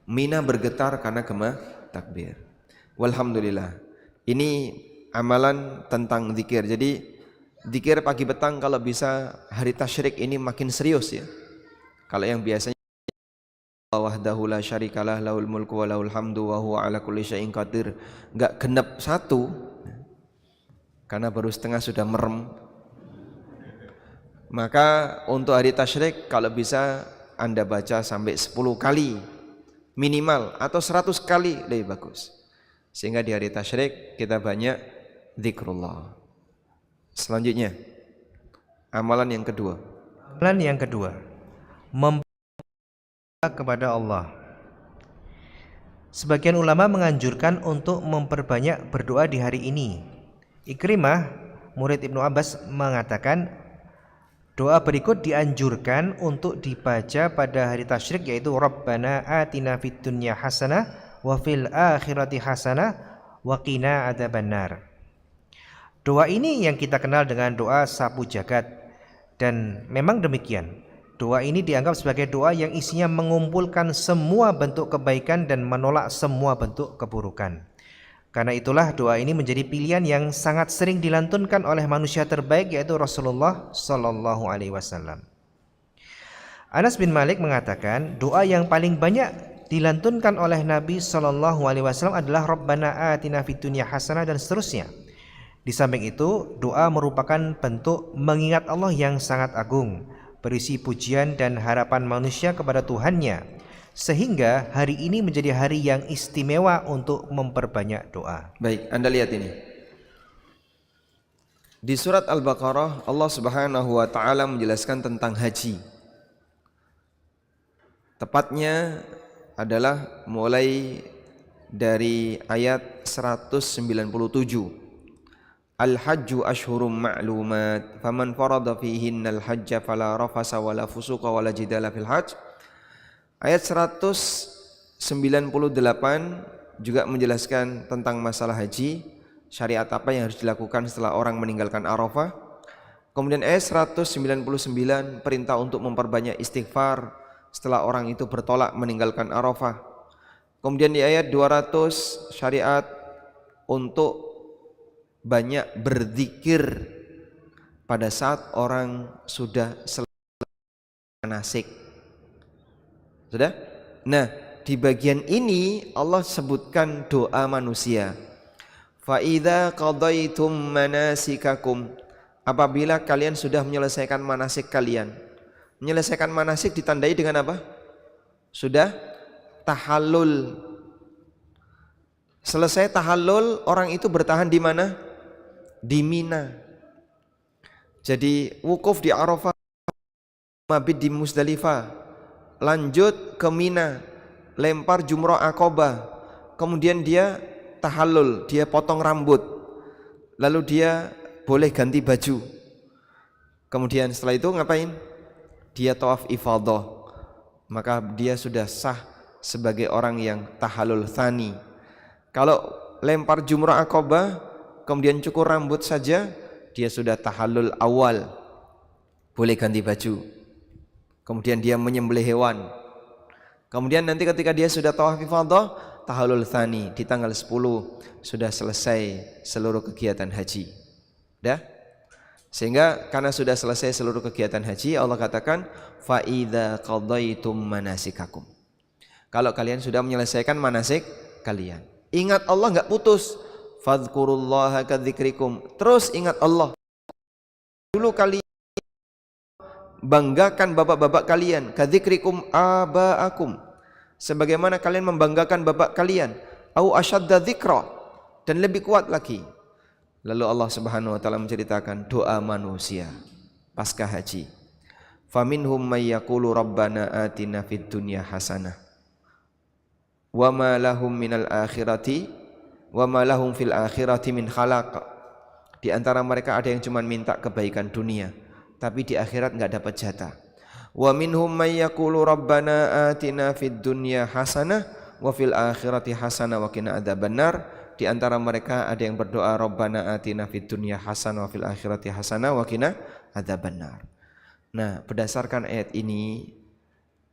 Mina bergetar karena gema takbir. Walhamdulillah. Ini amalan tentang zikir. Jadi zikir pagi petang kalau bisa hari tasyrik ini makin serius ya. Kalau yang biasanya wahdahu la syarikalah lahul mulku wa lahul hamdu wa huwa ala kulli syai'in qadir, enggak genep 1 karena baru setengah sudah merem. Maka untuk hari tasyrik kalau bisa Anda baca sampai 10 kali minimal, atau 100 kali lebih bagus. Sehingga di hari tasyrik kita banyak zikrullah. Selanjutnya, amalan yang kedua. Amalan yang kedua, memberdoa kepada Allah. Sebagian ulama menganjurkan untuk memperbanyak berdoa di hari ini. Ikrimah, murid Ibnu Abbas, mengatakan doa berikut dianjurkan untuk dibaca pada hari tasyrik, yaitu Rabbana atina fid dunya hasanah wa fil akhirati hasanah wa qina adzabannar. Doa ini yang kita kenal dengan doa sapu jagat, dan memang demikian. Doa ini dianggap sebagai doa yang isinya mengumpulkan semua bentuk kebaikan dan menolak semua bentuk keburukan. Karena itulah doa ini menjadi pilihan yang sangat sering dilantunkan oleh manusia terbaik, yaitu Rasulullah Sallallahu Alaihi Wasallam. Anas bin Malik mengatakan doa yang paling banyak dilantunkan oleh Nabi Sallallahu Alaihi Wasallam adalah Rabbana atina fid dunya hasanah dan seterusnya. Di samping itu, doa merupakan bentuk mengingat Allah yang sangat agung, berisi pujian dan harapan manusia kepada Tuhannya, sehingga hari ini menjadi hari yang istimewa untuk memperbanyak doa. Baik, Anda lihat ini. Di surat Al-Baqarah Allah Subhanahu wa taala menjelaskan tentang haji. Tepatnya adalah mulai dari ayat 197. Al-hajju ashhurum ma'lumat faman farada fihinnal hajja fala rafasa wala fusuqa wala jidala fil hajj. Ayat 198 juga menjelaskan tentang masalah haji, syariat apa yang harus dilakukan setelah orang meninggalkan Arafah. Kemudian ayat 199 perintah untuk memperbanyak istighfar setelah orang itu bertolak meninggalkan Arafah. Kemudian di ayat 200 syariat untuk banyak berzikir pada saat orang sudah selesai manasik. Sudah? Nah, di bagian ini Allah sebutkan doa manusia. Fa idza qadaitum manasikakum, apabila kalian sudah menyelesaikan manasik kalian. Menyelesaikan manasik ditandai dengan apa? Sudah tahallul. Selesai tahallul, orang itu bertahan di mana? Di Mina. Jadi wukuf di Arafah, mabit di Musdalifah, lanjut ke Mina, lempar jumrah Aqabah, kemudian dia tahallul, dia potong rambut, lalu dia boleh ganti baju. Kemudian setelah itu ngapain? Dia tawaf ifadah, maka dia sudah sah sebagai orang yang tahallul tsani. Kalau lempar jumrah Aqabah kemudian cukur rambut saja, dia sudah tahallul awal, boleh ganti baju. Kemudian dia menyembelih hewan. Kemudian nanti ketika dia sudah tawaf ifadah, tahallul tsani di tanggal 10 sudah selesai seluruh kegiatan haji. Dah? Sehingga karena sudah selesai seluruh kegiatan haji, Allah katakan fa idza qadaitum manasikakum. Kalau kalian sudah menyelesaikan manasik kalian, ingat Allah enggak putus. Fadhkurullaha kadzikrikum. Terus ingat Allah. Dulu kalian banggakan bapak-bapak kalian, kadzikrikum abaakum, sebagaimana kalian membanggakan bapak kalian, au asyadda dzikra, dan lebih kuat lagi. Lalu Allah Subhanahu wa taala menceritakan doa manusia pasca haji. Faminhum may yaqulu rabbana atina fid dunya hasanah wa ma lahum minal akhirati wa ma lahum fil akhirati min khalaq. Di antara mereka ada yang cuma minta kebaikan dunia, tapi di akhirat enggak dapat jatah. Wa minhum may yaqulu rabbana atina fid dunya hasanah wa fil akhirati hasanah wa qina adzabannar. Di antara mereka ada yang berdoa rabbana atina fid dunya hasanah wa fil akhirati hasanah wa qina adzabannar. Nah, berdasarkan ayat ini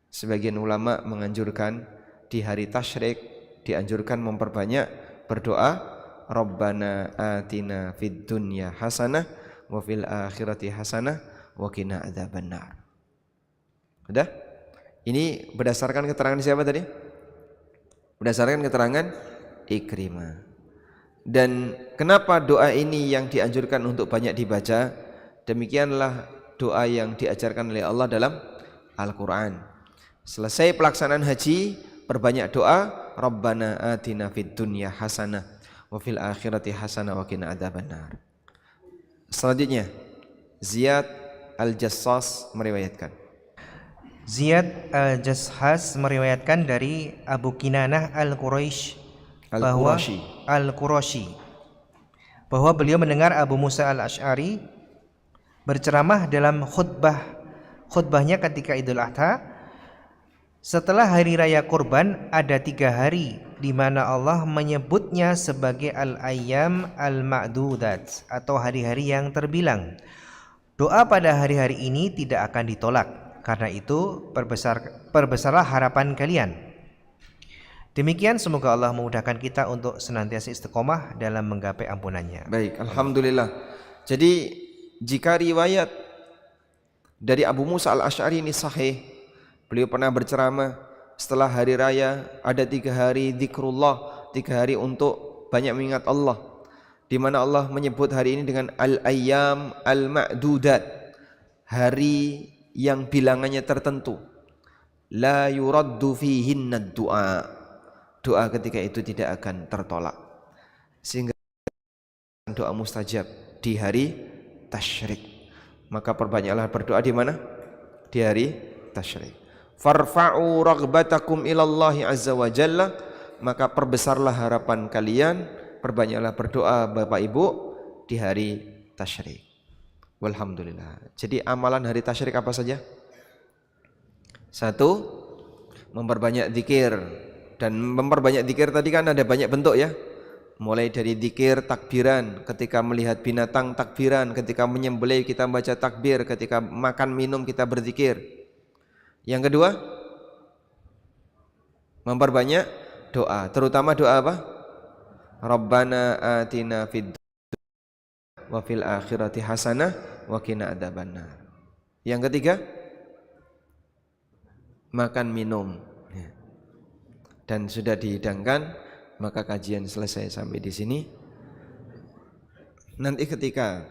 sebagian ulama menganjurkan di hari tasyrik dianjurkan memperbanyak berdoa Rabbana atina fid dunya hasanah wa fil akhirati hasanah wa qina adzabannar. Sudah? Ini berdasarkan keterangan siapa tadi? Berdasarkan keterangan Ikrimah. Dan kenapa doa ini yang dianjurkan untuk banyak dibaca? Demikianlah doa yang diajarkan oleh Allah dalam Al-Quran. Selesai pelaksanaan haji, perbanyak doa, Rabbana atina fid dunya hasanah wa fil akhirati hasanah wa qina adzabannar. Selanjutnya Ziyad Al-Jassas meriwayatkan. Ziyad Al-Jassas meriwayatkan dari Abu Kinanah Al-Qurashi bahwa beliau mendengar Abu Musa Al-Asy'ari berceramah dalam khutbahnya ketika Idul Adha. Setelah hari raya kurban ada 3 hari di mana Allah menyebutnya sebagai al-ayyam al-ma'dudat atau hari-hari yang terbilang. Doa pada hari-hari ini tidak akan ditolak. Karena itu perbesarlah harapan kalian. Demikian, semoga Allah memudahkan kita untuk senantiasa istiqomah dalam menggapai ampunannya. Baik, alhamdulillah. Jadi jika riwayat dari Abu Musa Al-Asy'ari ini sahih, beliau pernah berceramah setelah hari raya ada 3 hari zikrullah, 3 hari untuk banyak mengingat Allah, di mana Allah menyebut hari ini dengan al-ayyam al-ma'dudat, hari yang bilangannya tertentu. La yuraddu fihinna du'a. Doa ketika itu tidak akan tertolak. Sehingga doa mustajab di hari tasyrik. Maka perbanyaklah berdoa di mana? Di hari tasyrik. Farfa'u raghbatakum ilallahi azza wa jalla, maka perbesarlah harapan kalian, perbanyaklah berdoa Bapak Ibu di hari tasyrik. Walhamdulillah. Jadi amalan hari tasyrik apa saja? 1, memperbanyak zikir. Dan memperbanyak zikir tadi kan ada banyak bentuk ya. Mulai dari zikir takbiran, ketika melihat binatang takbiran, ketika menyembelih kita baca takbir, ketika makan minum kita berzikir. Yang kedua, memperbanyak doa, terutama doa apa? Rabbana atina fid dunya wa fil akhirati hasanah wa qina adzabannar. Yang ketiga, makan minum. Dan sudah dihidangkan, maka kajian selesai sampai di sini. Nanti ketika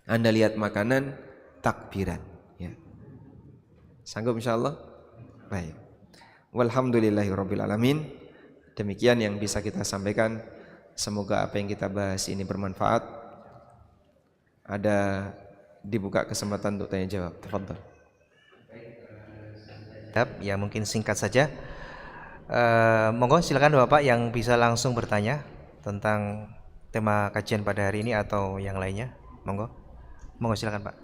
Anda lihat makanan, takbiran ya. Sanggup insyaallah? Baik. Walhamdulillahirabbil alamin. Demikian yang bisa kita sampaikan. Semoga apa yang kita bahas ini bermanfaat. Ada dibuka kesempatan untuk tanya jawab. Tafadhol. Ya, mungkin singkat saja. Monggo silakan Bapak yang bisa langsung bertanya tentang tema kajian pada hari ini atau yang lainnya. Monggo silakan Pak.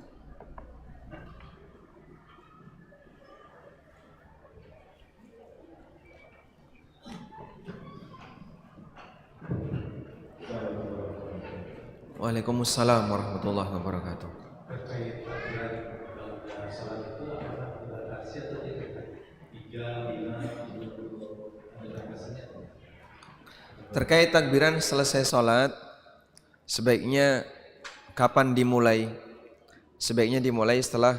Waalaikumsalam warahmatullahi wabarakatuh. Terkait takbiran selesai sholat, sebaiknya kapan dimulai? Sebaiknya dimulai setelah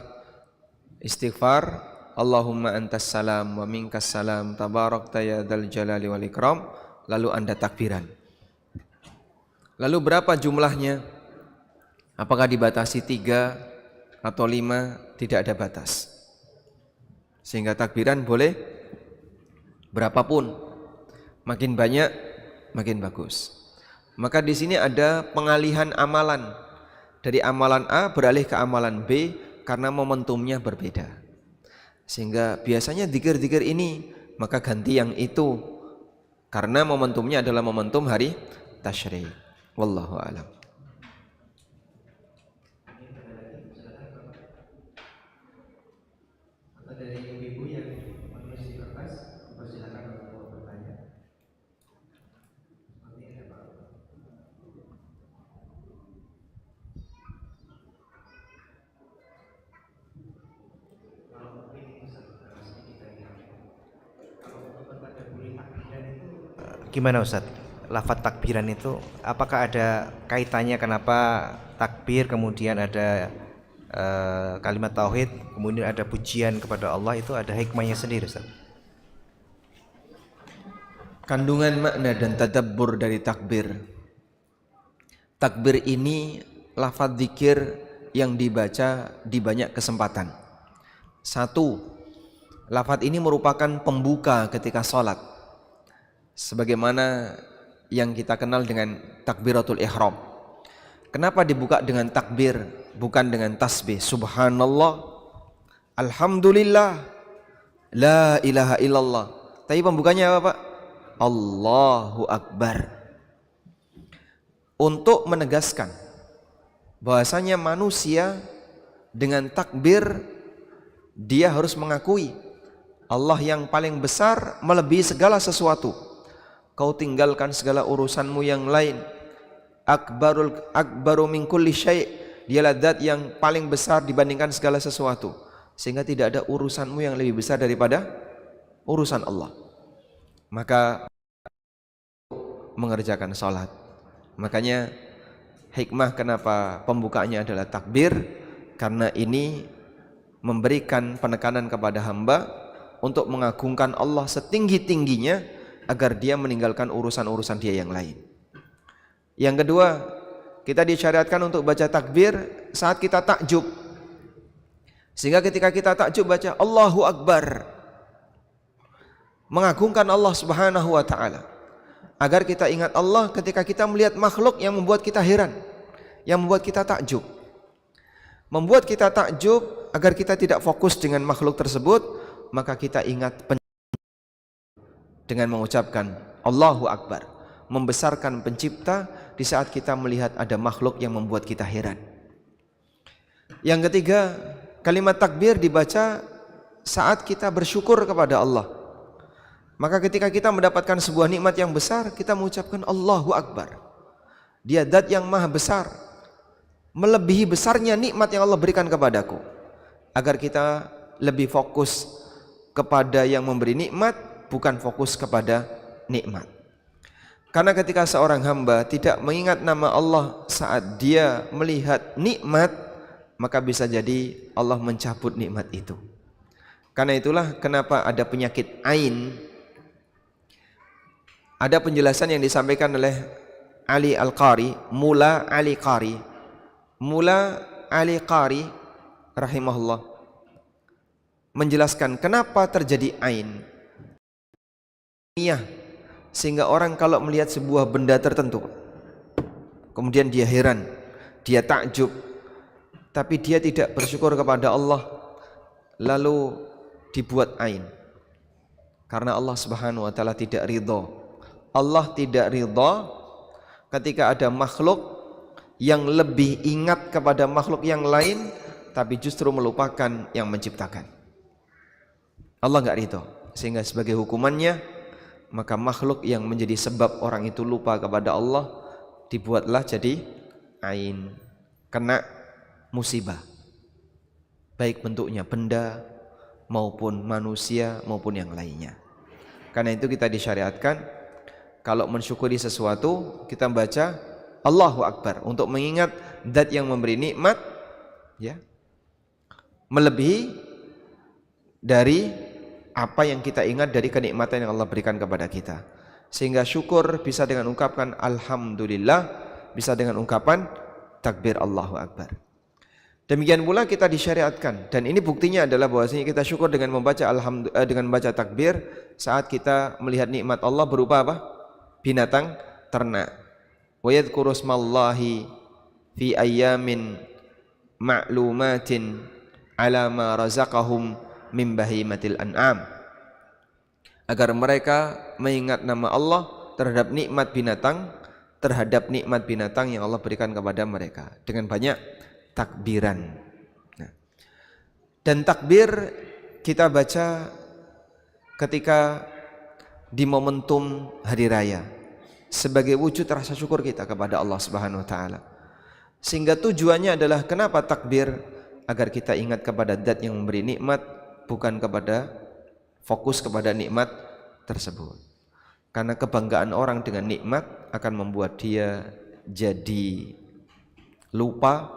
istighfar, Allahumma antas salam wa minkas salam tabarakta ya dzal jalali wal ikram, lalu Anda takbiran. Lalu berapa jumlahnya? Apakah dibatasi 3 atau 5? Tidak ada batas. Sehingga takbiran boleh berapapun, makin banyak makin bagus. Maka di sini ada pengalihan amalan dari amalan A beralih ke amalan B karena momentumnya berbeda. Sehingga biasanya zikir-zikir ini maka ganti yang itu karena momentumnya adalah momentum hari tasyrik. Wallahu a'lam. Gimana Ustadz? Lafaz takbiran itu apakah ada kaitannya kenapa takbir kemudian ada kalimat tauhid kemudian ada pujian kepada Allah, itu ada hikmahnya sendiri Ustadz? Kandungan makna dan tadabbur dari takbir. Takbir ini lafaz zikir yang dibaca di banyak kesempatan. 1, Lafadz ini merupakan pembuka ketika sholat, sebagaimana yang kita kenal dengan takbiratul ihram. Kenapa dibuka dengan takbir, bukan dengan tasbih? Subhanallah, alhamdulillah, la ilaha illallah. Tapi pembukanya apa, Pak? Allahu Akbar. Untuk menegaskan bahwasanya manusia dengan takbir dia harus mengakui Allah yang paling besar melebihi segala sesuatu. Kau tinggalkan segala urusanmu yang lain. Akbaru min kulli syai'. Dialah zat yang paling besar dibandingkan segala sesuatu. Sehingga tidak ada urusanmu yang lebih besar daripada urusan Allah. Maka mengerjakan salat. Makanya hikmah kenapa pembukaannya adalah takbir, karena ini memberikan penekanan kepada hamba untuk mengagungkan Allah setinggi-tingginya agar dia meninggalkan urusan-urusan dia yang lain. Yang kedua, kita disyariatkan untuk baca takbir saat kita takjub. Sehingga ketika kita takjub baca Allahu Akbar, mengagungkan Allah Subhanahu wa taala. Agar kita ingat Allah ketika kita melihat makhluk yang membuat kita heran, yang membuat kita takjub. Membuat kita takjub agar kita tidak fokus dengan makhluk tersebut, maka kita ingat dengan mengucapkan Allahu Akbar, membesarkan pencipta di saat kita melihat ada makhluk yang membuat kita heran. Yang ketiga, kalimat takbir dibaca saat kita bersyukur kepada Allah. Maka ketika kita mendapatkan sebuah nikmat yang besar, kita mengucapkan Allahu Akbar. Dia zat yang maha besar, melebihi besarnya nikmat yang Allah berikan kepadaku. Agar kita lebih fokus kepada yang memberi nikmat, bukan fokus kepada nikmat. Karena ketika seorang hamba tidak mengingat nama Allah saat dia melihat nikmat, maka bisa jadi Allah mencabut nikmat itu. Karena itulah kenapa ada penyakit ain. Ada penjelasan yang disampaikan oleh Ali Al-Qari, Mula Ali Qari. Mula Ali Qari rahimahullah menjelaskan kenapa terjadi ain. Sehingga orang kalau melihat sebuah benda tertentu, kemudian dia heran, dia takjub, tapi dia tidak bersyukur kepada Allah, lalu dibuat ain. Karena Allah Subhanahu wa taala tidak ridha. Allah tidak ridha ketika ada makhluk yang lebih ingat kepada makhluk yang lain, tapi justru melupakan yang menciptakan. Allah enggak ridha. Sehingga sebagai hukumannya, maka makhluk yang menjadi sebab orang itu lupa kepada Allah dibuatlah jadi ain, kena musibah, baik bentuknya benda maupun manusia maupun yang lainnya. Karena itu kita disyariatkan kalau mensyukuri sesuatu kita baca Allahu Akbar untuk mengingat zat yang memberi nikmat, ya, melebihi dari apa yang kita ingat dari kenikmatan yang Allah berikan kepada kita. Sehingga syukur bisa dengan ungkapan Alhamdulillah, bisa dengan ungkapan takbir Allahu Akbar. Demikian pula kita disyariatkan, dan ini buktinya adalah bahwasanya kita syukur dengan membaca dengan membaca takbir saat kita melihat nikmat Allah berupa apa? Binatang ternak. Wa yadhkuru smallahi fi ayyamin ma'lumatin ala ma razaqahum min bahimatil an'am. Agar mereka mengingat nama Allah terhadap nikmat binatang yang Allah berikan kepada mereka dengan banyak takbiran. Nah, dan takbir kita baca ketika di momentum hari raya sebagai wujud rasa syukur kita kepada Allah Subhanahu wa taala. Sehingga tujuannya adalah kenapa takbir? Agar kita ingat kepada zat yang memberi nikmat, bukan kepada fokus kepada nikmat tersebut. Karena kebanggaan orang dengan nikmat akan membuat dia jadi lupa,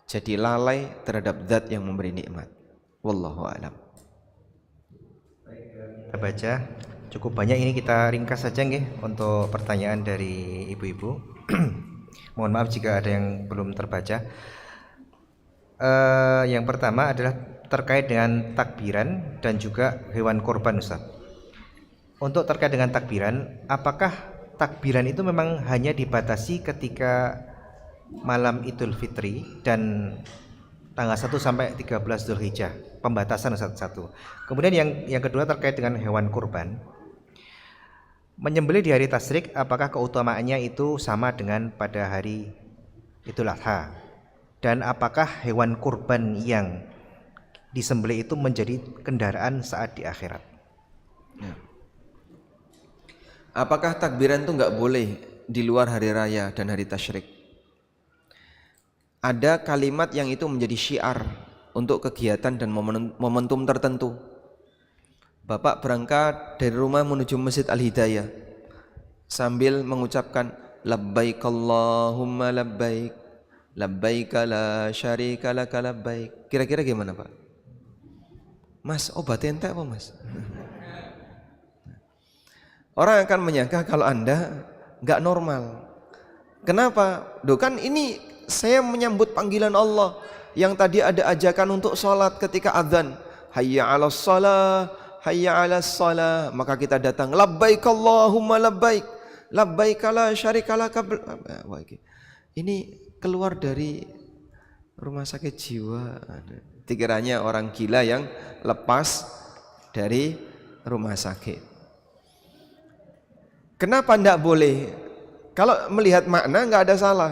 jadi lalai terhadap zat yang memberi nikmat. Wallahu a'lam. Kita baca cukup banyak, ini kita ringkas saja nggih untuk pertanyaan dari ibu-ibu. Mohon maaf jika ada yang belum terbaca. Yang pertama adalah terkait dengan takbiran dan juga hewan kurban, Ustaz. Untuk terkait dengan takbiran, apakah takbiran itu memang hanya dibatasi ketika malam Idul Fitri dan tanggal 1 sampai 13 Dzulhijjah? Pembatasan satu. Kemudian yang kedua terkait dengan hewan kurban. Menyembelih di hari tasyrik, apakah keutamaannya itu sama dengan pada hari Idul Adha? Dan apakah hewan kurban yang disembelih itu menjadi kendaraan saat di akhirat? Ya. Apakah takbiran itu nggak boleh di luar hari raya dan hari tasyrik? Ada kalimat yang itu menjadi syiar untuk kegiatan dan momentum tertentu. Bapak berangkat dari rumah menuju Masjid Al-Hidayah sambil mengucapkan labbaik Allahumma labbaik labbaik la syarika laka labbaik. Kira-kira gimana, Pak? Mas, obat ente apa, Mas? Orang akan menyangka kalau Anda nggak normal. Kenapa? Duh, kan ini saya menyambut panggilan Allah yang tadi ada ajakan untuk sholat ketika azan. Hayya 'alas shalah, hayya 'alas shalah. Maka kita datang labbaik Allahumma labbaik labbaik la syarika laka. Ini keluar dari rumah sakit jiwa. Dikiranya orang gila yang lepas dari rumah sakit. Kenapa tidak boleh? Kalau melihat makna nggak ada salah.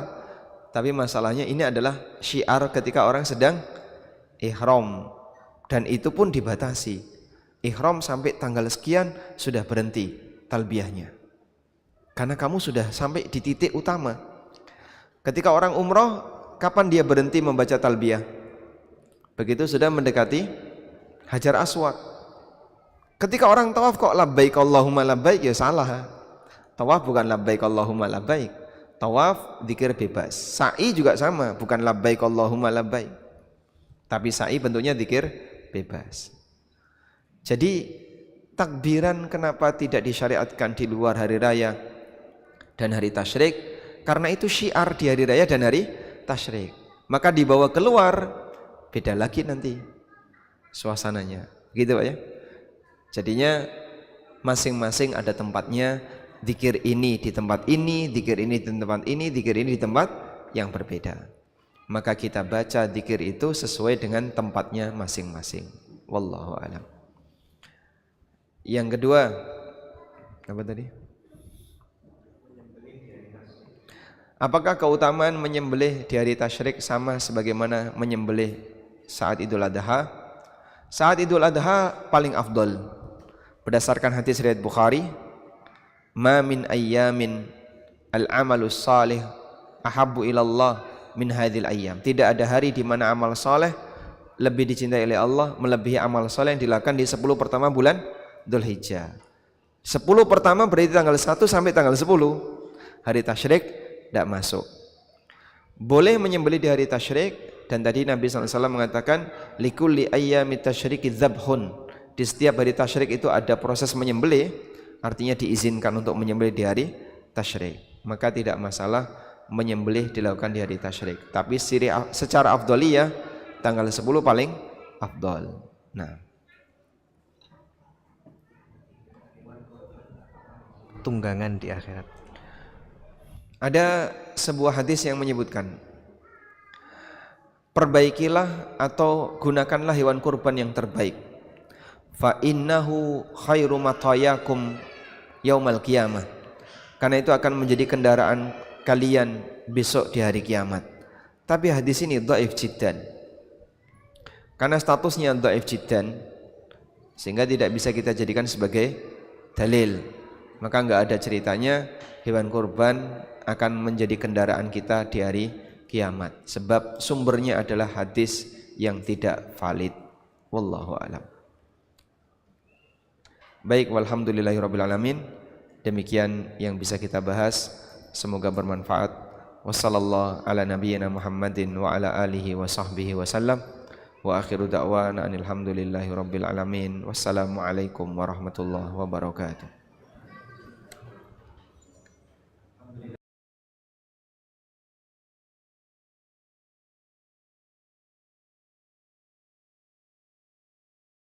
Tapi masalahnya ini adalah syiar ketika orang sedang ihram. Dan itu pun dibatasi. Ihram sampai tanggal sekian sudah berhenti talbiyahnya. Karena kamu sudah sampai di titik utama. Ketika orang umroh, kapan dia berhenti membaca talbiyah? Begitu sudah mendekati Hajar Aswad. Ketika orang tawaf kok labbaik Allahumma labbaik, ya salah. Tawaf bukan labbaik Allahumma labbaik. Tawaf zikir bebas. Sa'i juga sama, bukan labbaik Allahumma labbaik. Tapi sa'i bentuknya zikir bebas. Jadi takbiran kenapa tidak disyariatkan di luar hari raya dan hari tasyrik? Karena itu syiar di hari raya dan hari tasyrik. Maka dibawa keluar, beda lagi nanti suasananya, gitu Pak ya. Jadinya masing-masing ada tempatnya. Zikir ini di tempat ini, zikir ini di tempat ini, zikir ini di tempat yang berbeda. Maka kita baca zikir itu sesuai dengan tempatnya masing-masing. Wallahu a'lam. Yang kedua, apa tadi? Apakah keutamaan menyembelih di hari tasyrik sama sebagaimana menyembelih saat Idul Adha? Saat Idul Adha paling afdol. Berdasarkan hadis riwayat Bukhari, ma min ayyamin al-amalus salih ahabbu ilallah min hadhil ayyam. Tidak ada hari di mana amal saleh lebih dicintai oleh Allah melebihi amal saleh yang dilakukan di 10 pertama bulan Dzulhijjah. 10 pertama berarti tanggal 1 sampai tanggal 10. Hari tasyrik tidak masuk. Boleh menyembelih di hari tasyrik, dan tadi Nabi SAW mengatakan likulli ayyamit tasyriki dzabhun. Di setiap hari tasyrik itu ada proses menyembelih. Artinya diizinkan untuk menyembelih di hari tasyrik. Maka tidak masalah menyembelih dilakukan di hari tasyrik. Tapi secara afdoliyah tanggal 10 paling afdol. Nah, Tunggangan di akhirat. ada sebuah hadis yang menyebutkan, perbaikilah atau gunakanlah hewan kurban yang terbaik. Fa innahu khairu matayakum yaumal qiyamah. Karena itu akan menjadi kendaraan kalian besok di hari kiamat. Tapi hadis ini dhaif jiddan. Karena statusnya dhaif jiddan, sehingga tidak bisa kita jadikan sebagai dalil. Maka enggak ada ceritanya hewan kurban akan menjadi kendaraan kita di hari kiamat. Sebab sumbernya adalah hadis yang tidak valid. Wallahu a'lam. Baik, walhamdulillahirabbil alamin. Demikian yang bisa kita bahas, semoga bermanfaat. Wassallallahu ala nabiyyina Muhammadin wa ala alihi wa sahbihi wasallam. Wa akhiru da'wana alhamdulillahirabbil alamin. Wassalamualaikum warahmatullahi wabarakatuh.